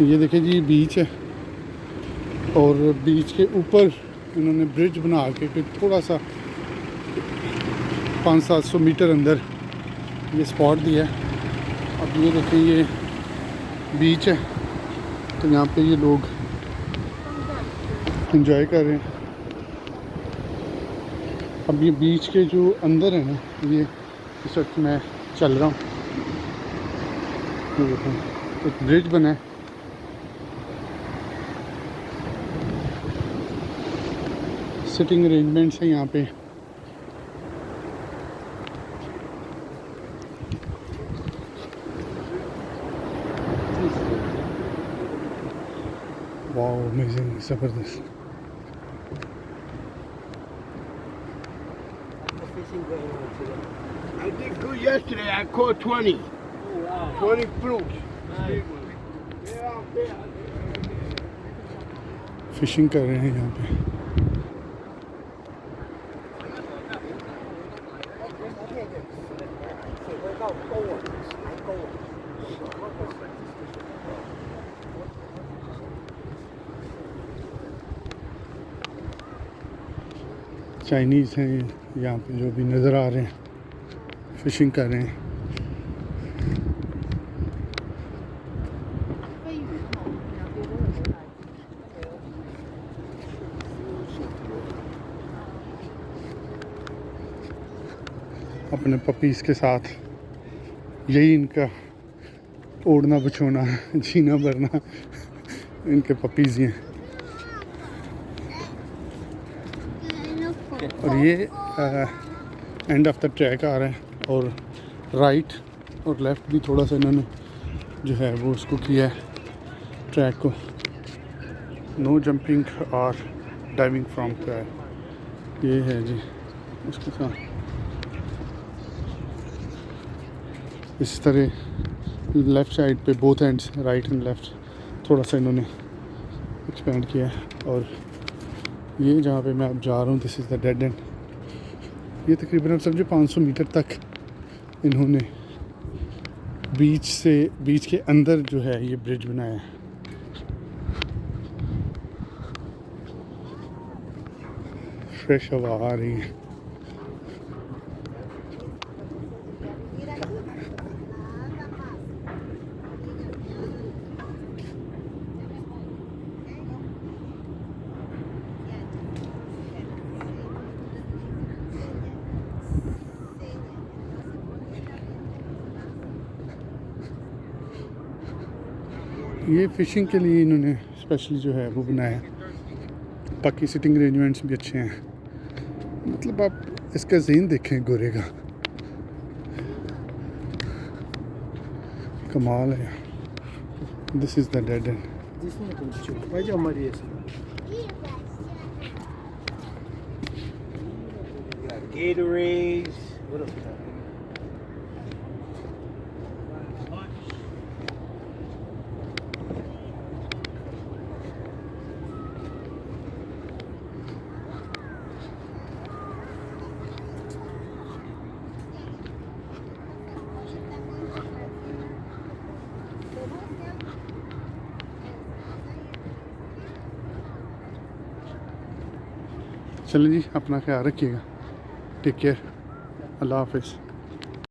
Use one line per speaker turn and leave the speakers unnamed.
ये देखिए जी बीच है और बीच के ऊपर इन्होंने ब्रिज बना के फिर थोड़ा सा 500-700 मीटर अंदर ये स्पॉट दिया है। अब ये देखिए ये बीच है तो यहाँ पे ये लोग एंजॉय कर रहे हैं। अब ये बीच के जो अंदर है ना ये इस वक्त मैं चल रहा हूँ। ये देखो एक ब्रिज बना है। सिटिंग अरेंजमेंट्स है यहाँ पे। वाओ अमेजिंग, ज़बरदस्त।
I did good yesterday. I caught 20. Oh, wow. 20 flukes.
Fishing कर रहे हैं यहाँ पे। चाइनीज़ हैं यहाँ पे जो भी नज़र आ रहे हैं, फिशिंग कर रहे हैं। अपने पपीज़ के साथ यही इनका ओढ़ना बिछोना जीना भरना इनके पपीज़ हैं। और ये एंड ऑफ द ट्रैक आ रहा है और राइट और लेफ़्ट भी थोड़ा सा इन्होंने जो है वो उसको किया है ट्रैक को। नो जंपिंग और डाइविंग फ्रॉम ट्रैक ये है जी उसके साथ। इस तरह लेफ़्ट साइड पे both ends right and left थोड़ा सा इन्होंने एक्सपेंड किया है। और ये जहाँ पे मैं अब जा रहा हूँ this is the dead and. ये तकरीबन आप समझे 500 मीटर तक इन्होंने बीच के अंदर जो है ये ब्रिज बनाया है। फ्रेश हवा आ रही है। ये फ़िशिंग के लिए इन्होंने स्पेशली जो है वो बनाया है। बाकी सिटिंग अरेंजमेंट्स भी अच्छे हैं। मतलब आप इसका ज़ीन देखें गोरे का, कमाल है। This is the dead and.
Gatorades. What else we got?
चलें जी, अपना ख्याल रखिएगा। Take care. अल्लाह हाफिज़।